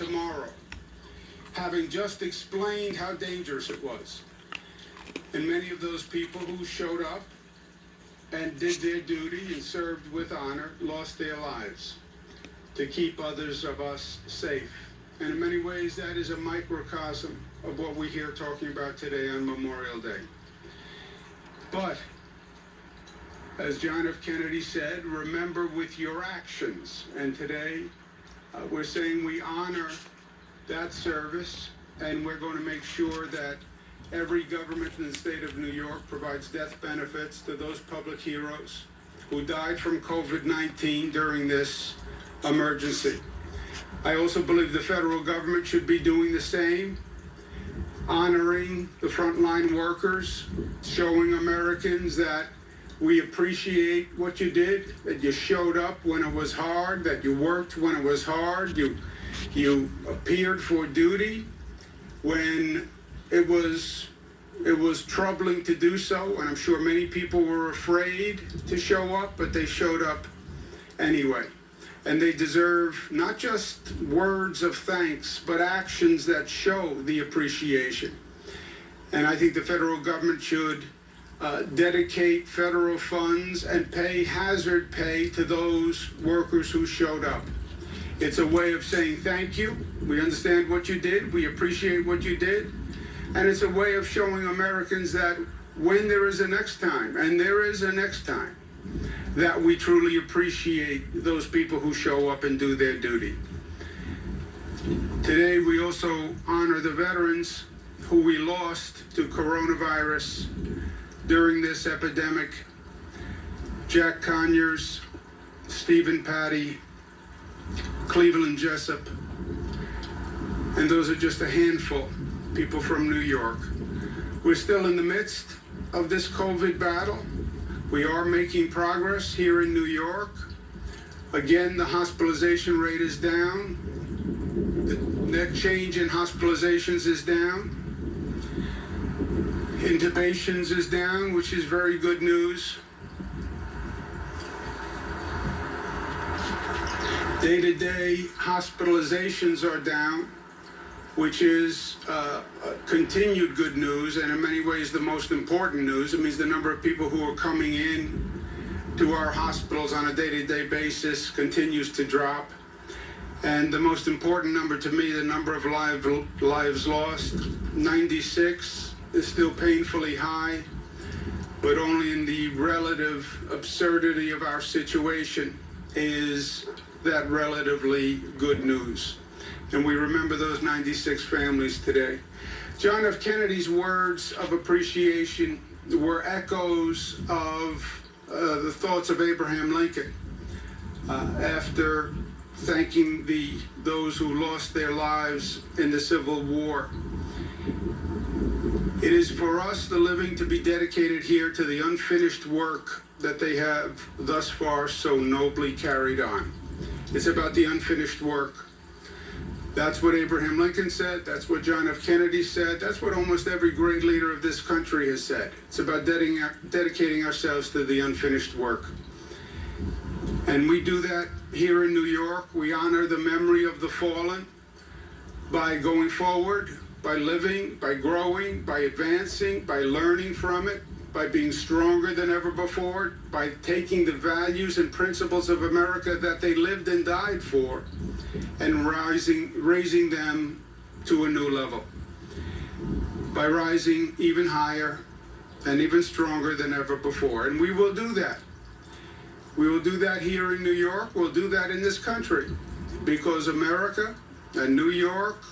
tomorrow, having just explained how dangerous it was. And many of those people who showed up and did their duty and served with honor lost their lives to keep others of us safe. And in many ways, that is a microcosm of what we hear talking about today on Memorial Day. But, as John F. Kennedy said, remember with your actions. And today, we're saying we honor that service, and we're going to make sure that every government in the state of New York provides death benefits to those public heroes who died from COVID-19 during this emergency. I also believe the federal government should be doing the same, honoring the frontline workers, showing Americans that we appreciate what you did, that you showed up when it was hard, that you worked when it was hard, you appeared for duty when it was troubling to do so, and I'm sure many people were afraid to show up, but they showed up anyway. And they deserve not just words of thanks, but actions that show the appreciation. And I think the federal government should dedicate federal funds and pay hazard pay to those workers who showed up. It's a way of saying thank you. We understand what you did. We appreciate what you did. And it's a way of showing Americans that when there is a next time, and there is a next time, that we truly appreciate those people who show up and do their duty. Today, we also honor the veterans who we lost to coronavirus during this epidemic. Jack Conyers, Stephen Patty, Cleveland Jessup, and those are just a handful, people from New York. We're still in the midst of this COVID battle. We are making progress here in New York. Again, the hospitalization rate is down. The net change in hospitalizations is down. Intubations is down, which is very good news. Day-to-day hospitalizations are down, which is continued good news, and in many ways the most important news. It means the number of people who are coming in to our hospitals on a day-to-day basis continues to drop. And the most important number to me, the number of lives lost, 96, is still painfully high, but only in the relative absurdity of our situation is that relatively good news. And we remember those 96 families today. John F. Kennedy's words of appreciation were echoes of the thoughts of Abraham Lincoln after thanking those who lost their lives in the Civil War. It is for us, the living, to be dedicated here to the unfinished work that they have thus far so nobly carried on. It's about the unfinished work. That's what Abraham Lincoln said. That's what John F. Kennedy said. That's what almost every great leader of this country has said. It's about dedicating ourselves to the unfinished work. And we do that here in New York. We honor the memory of the fallen by going forward, by living, by growing, by advancing, by learning from it, by being stronger than ever before, by taking the values and principles of America that they lived and died for, and raising them to a new level, by rising even higher and even stronger than ever before. And we will do that. We will do that here in New York. We'll do that in this country, because America and New York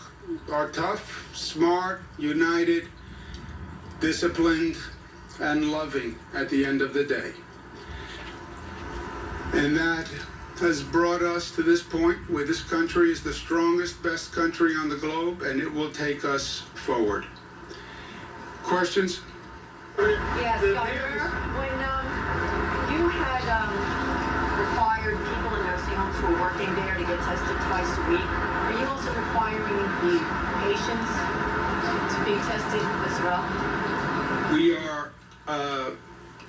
are tough, smart, united, disciplined, and loving at the end of the day. And that has brought us to this point where this country is the strongest, best country on the globe, and it will take us forward. Questions? Yes, Governor, when you had required people in nursing homes who were working there to get tested twice a week, are you also requiring the patients to be tested as well? We are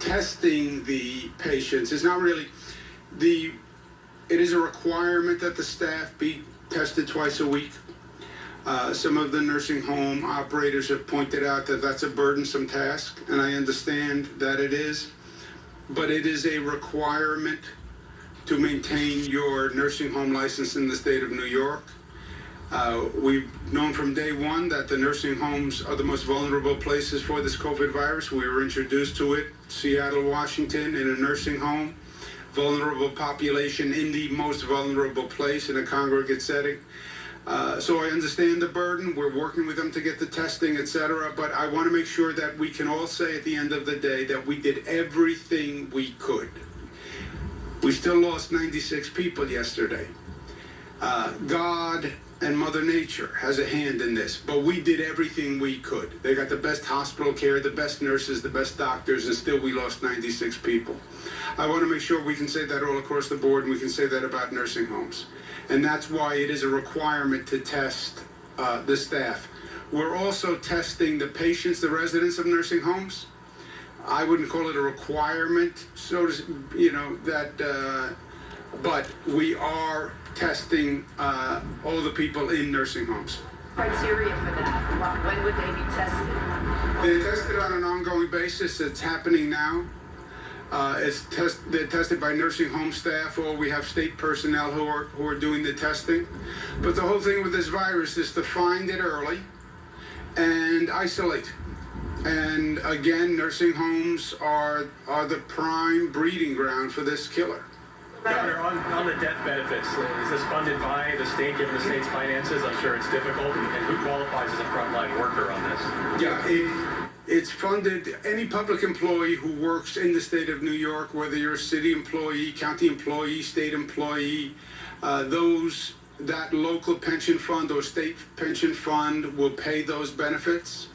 testing the patients. It's not really it is a requirement that the staff be tested twice a week. Some of the nursing home operators have pointed out that that's a burdensome task, and I understand that it is, but it is a requirement to maintain your nursing home license in the state of New York. We've known from day one that the nursing homes are the most vulnerable places for this COVID virus. We were introduced to it, Seattle, Washington, in a nursing home. Vulnerable population in the most vulnerable place in a congregate setting. So I understand the burden. We're working with them to get the testing, etc. But I want to make sure that we can all say at the end of the day that we did everything we could. We still lost 96 people yesterday. God and Mother Nature has a hand in this, but we did everything we could. They got the best hospital care, the best nurses, the best doctors, and still we lost 96 people. I want to make sure we can say that all across the board, and we can say that about nursing homes. And that's why it is a requirement to test the staff. We're also testing the patients, the residents of nursing homes. I wouldn't call it a requirement, so to, but we are testing all the people in nursing homes. Criteria for that? When would they be tested? They're tested on an ongoing basis. It's happening now. They're tested by nursing home staff, or we have state personnel who are doing the testing. But the whole thing with this virus is to find it early and isolate. And again, nursing homes are the prime breeding ground for this killer. Governor, on the death benefits, is this funded by the state, given the state's finances? I'm sure it's difficult. And who qualifies as a frontline worker on this? Yeah, it's funded. Any public employee who works in the state of New York, whether you're a city employee, county employee, state employee, that local pension fund or state pension fund will pay those benefits.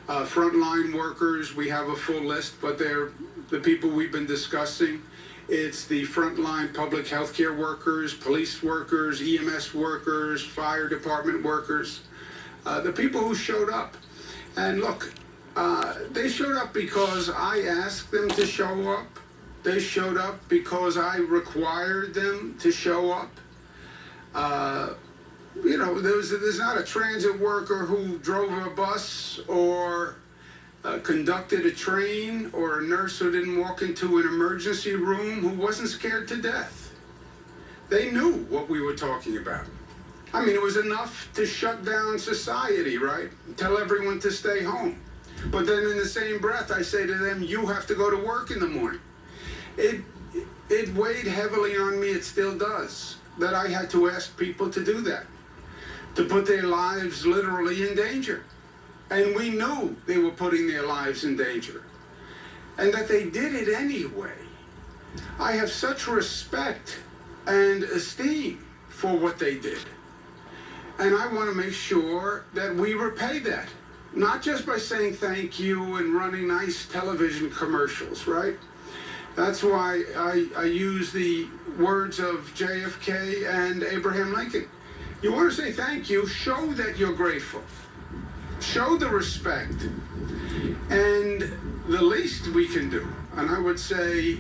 Frontline workers, we have a full list, but they're the people we've been discussing. It's the frontline public health care workers, police workers, EMS workers, fire department workers, the people who showed up. And look, they showed up because I asked them to show up. They showed up because I required them to show up. There's not a transit worker who drove a bus or conducted a train, or a nurse who didn't walk into an emergency room who wasn't scared to death. They knew what we were talking about. I mean, it was enough to shut down society, right? Tell everyone to stay home. But then in the same breath, I say to them, you have to go to work in the morning. It weighed heavily on me, it still does, that I had to ask people to do that, to put their lives literally in danger. And we knew they were putting their lives in danger, and that they did it anyway. I have such respect and esteem for what they did. And I want to make sure that we repay that, not just by saying thank you and running nice television commercials, right? That's why I use the words of JFK and Abraham Lincoln. You want to say thank you, show that you're grateful. Show the respect. And the least we can do, and I would say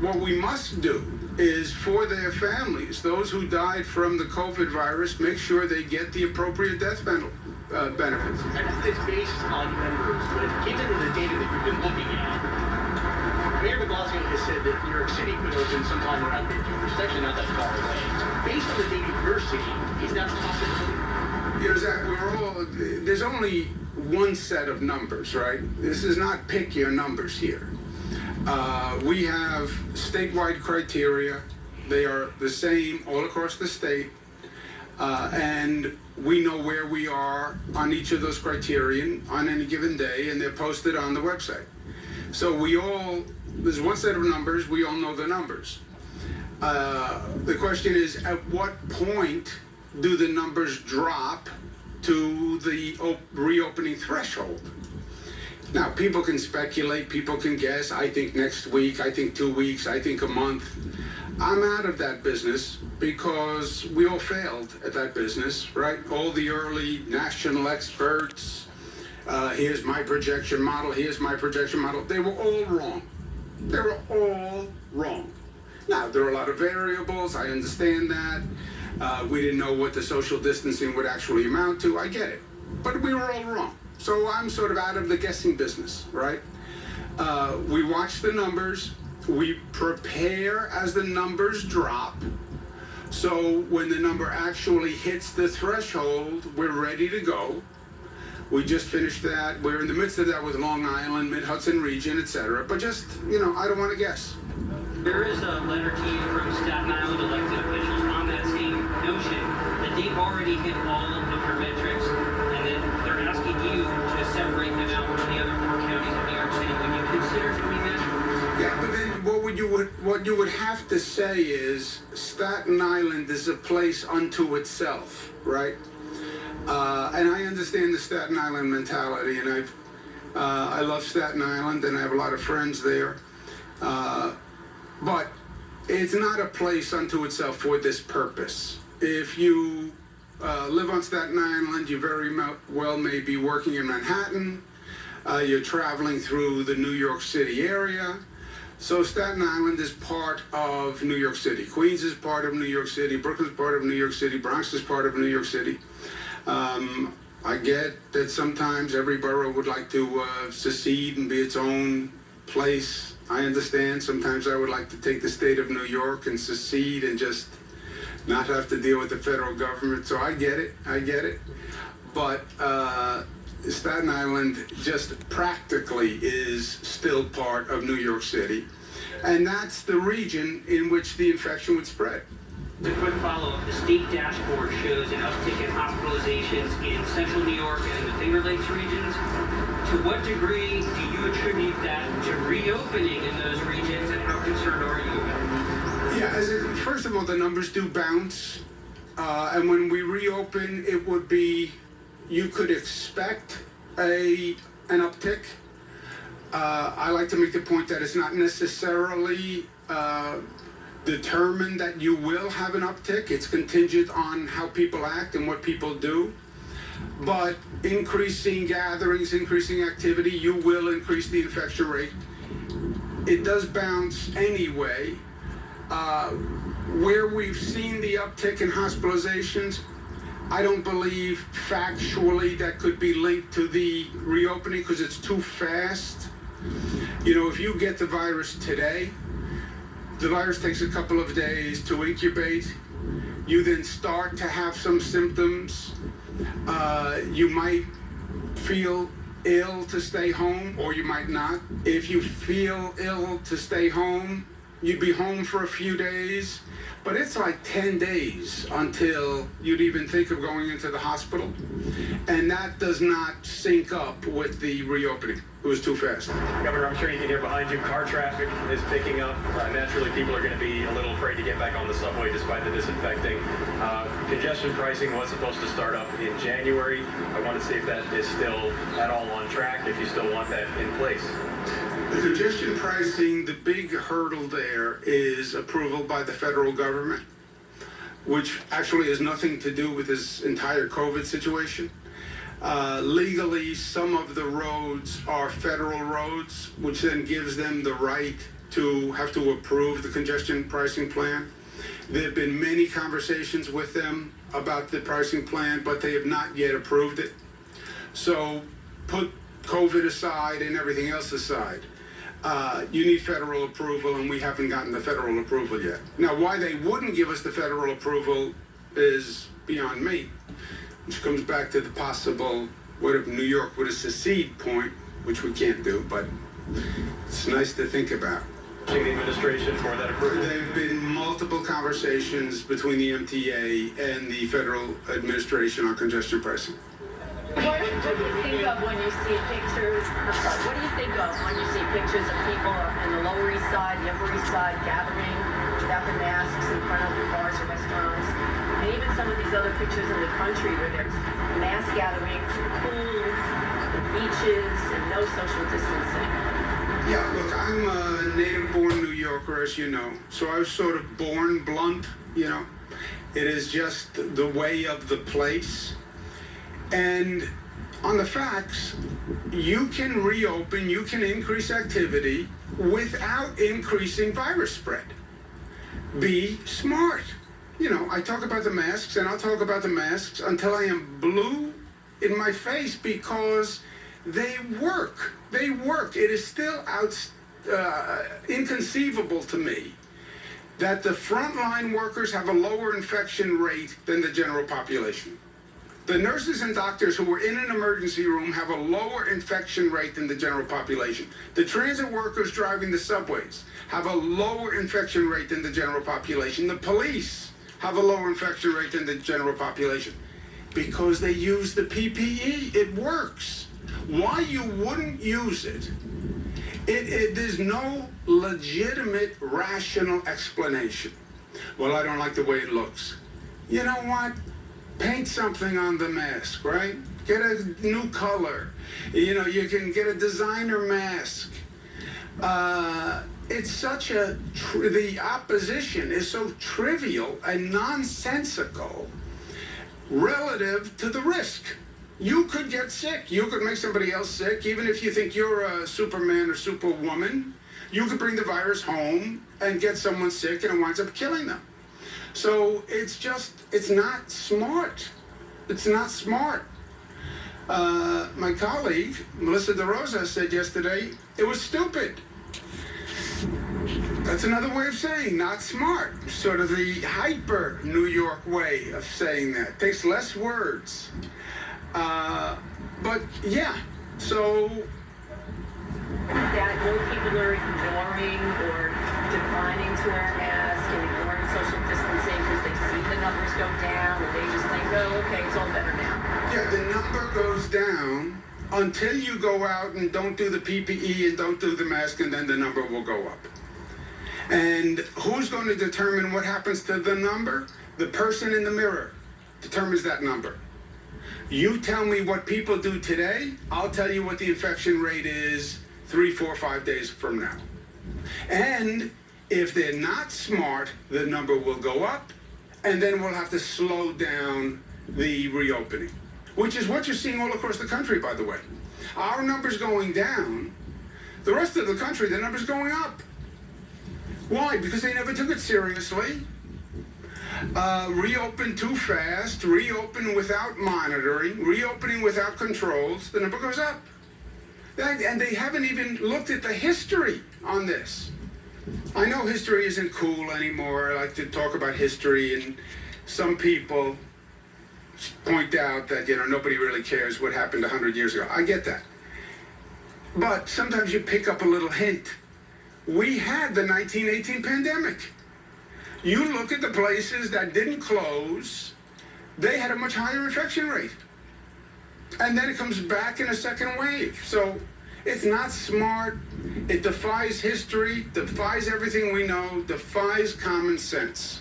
what we must do, is for their families, those who died from the COVID virus, make sure they get the appropriate death benefits. And it's based on numbers, but given the data that you've been looking at, Mayor de Blasio has said that New York City could open sometime around mid-June, which is actually not that far away. Based on the data you're seeing, is that a possibility? Zach, there's only one set of numbers, right? This is not pick your numbers here. We have statewide criteria. They are the same all across the state. And we know where we are on each of those criterion on any given day, and they're posted on the website. So there's one set of numbers, we all know the numbers. The question is, at what point do the numbers drop to the reopening threshold? Now, people can speculate, people can guess. I think next week, I think 2 weeks, I think a month. I'm out of that business because we all failed at that business, right? All the early national experts, here's my projection model, here's my projection model. They were all wrong. They were all wrong. Now, there are a lot of variables, I understand that. We didn't know what the social distancing would actually amount to. I get it. But we were all wrong. So I'm sort of out of the guessing business, right? We watch the numbers. We prepare as the numbers drop. So when the number actually hits the threshold, we're ready to go. We just finished that. We're in the midst of that with Long Island, Mid-Hudson region, etc. But just, I don't want to guess. There is a letter to you from Staten Island elected officials on that same notion that they've already hit all of the metrics, and that they're asking you to separate them out from the other 4 counties of New York City. Would you consider doing that? Yeah, but then what you would have to say is Staten Island is a place unto itself, right? And I understand the Staten Island mentality, and I love Staten Island, and I have a lot of friends there. But it's not a place unto itself for this purpose. If you live on Staten Island, you very well may be working in Manhattan. You're traveling through the New York City area. So Staten Island is part of New York City. Queens is part of New York City. Brooklyn's part of New York City. Bronx is part of New York City. I get that sometimes every borough would like to secede and be its own place. I understand. Sometimes I would like to take the state of New York and secede and just not have to deal with the federal government. So I get it. But Staten Island just practically is still part of New York City. And that's the region in which the infection would spread. A quick follow-up. The state dashboard shows an uptick in hospitalizations in central New York and in the Finger Lakes regions. To what degree do you attribute that to reopening in those regions, and how concerned are you about it? Yeah, first of all, the numbers do bounce. And when we reopen, it would be, you could expect an uptick. I like to make the point that it's not necessarily determined that you will have an uptick. It's contingent on how people act and what people do. But increasing gatherings, increasing activity, you will increase the infection rate. It does bounce anyway. Where we've seen the uptick in hospitalizations, I don't believe factually that could be linked to the reopening because it's too fast. If you get the virus today, the virus takes a couple of days to incubate. You then start to have some symptoms. You might feel ill to stay home, or you might not. If you feel ill to stay home, you'd be home for a few days. But it's like 10 days until you'd even think of going into the hospital. And that does not sync up with the reopening. It was too fast. Governor, I'm sure you can hear behind you, car traffic is picking up. Naturally, people are going to be a little afraid to get back on the subway despite the disinfecting. Congestion pricing was supposed to start up in January. I want to see if that is still at all on track, if you still want that in place. The congestion pricing, the big hurdle there is approval by the federal government, which actually has nothing to do with this entire COVID situation. Legally, some of the roads are federal roads, which then gives them the right to have to approve the congestion pricing plan. There have been many conversations with them about the pricing plan, but they have not yet approved it. So put COVID aside and everything else aside. You need federal approval, and we haven't gotten the federal approval yet. Now, why they wouldn't give us the federal approval is beyond me, which comes back to the possible, what if New York would have secede point, which we can't do, but it's nice to think about. The administration for that approval? There have been multiple conversations between the MTA and the federal administration on congestion pricing. What do you think of when you see pictures? What do you think of when you see pictures of people in the Lower East Side, the Upper East Side gathering without their masks in front of the bars or restaurants? And even some of these other pictures in the country where there's mass gatherings, pools, beaches, and no social distancing. Yeah, look, I'm a native-born New Yorker, as you know, so I was sort of born blunt, It is just the way of the place. And on the facts, you can reopen, you can increase activity without increasing virus spread. Be smart. you know, I talk about the masks, and I'll talk about the masks until I am blue in my face, because they work. They work. It is still inconceivable to me that the frontline workers have a lower infection rate than the general population. The nurses and doctors who were in an emergency room have a lower infection rate than the general population. The transit workers driving the subways have a lower infection rate than the general population. The police have a lower infection rate than the general population because they use the PPE. It works. Why you wouldn't use it, there's no legitimate, rational explanation. Well, I don't like the way it looks. You know what? Paint something on the mask, right? Get a new color. You know, you can get a designer mask. It's such a, the opposition is so trivial and nonsensical relative to the risk. You could get sick. You could make somebody else sick. Even if you think you're a Superman or Superwoman, you could bring the virus home and get someone sick, and it winds up killing them. So it's not smart. It's not smart. My colleague, Melissa DeRosa, said yesterday, it was stupid. That's another way of saying not smart. Sort of the hyper New York way of saying that. Takes less words. But yeah, so That more people are ignoring or declining to wear a mask and ignoring social distancing because they see the numbers go down and they just think, oh, okay, it's all better now. yeah, the number goes down until you go out and don't do the PPE and don't do the mask, and then the number will go up. And who's going to determine what happens to the number? The person in the mirror determines that number. You tell me what people do today, I'll tell you what the infection rate is 3, 4, 5 days from now. And if they're not smart, the number will go up, and then we'll have to slow down the reopening, which is what you're seeing all across the country, by the way. Our numbers going down, the rest of the country, the numbers going up. Why? Because they never took it seriously. Reopen too fast, reopen without monitoring, reopening without controls, the number goes up. And they haven't even looked at the history on this. I know history isn't cool anymore. I like to talk about history, and some people point out that, you know, nobody really cares what happened 100 years ago. I get that. But sometimes you pick up a little hint. We had the 1918 pandemic. You look at the places that didn't close, they had a much higher infection rate. And then it comes back in a second wave. So it's not smart. It defies history, defies everything we know, defies common sense.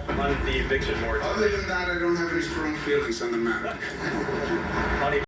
On the eviction moratorium. Other than that, I don't have any strong feelings on the matter. On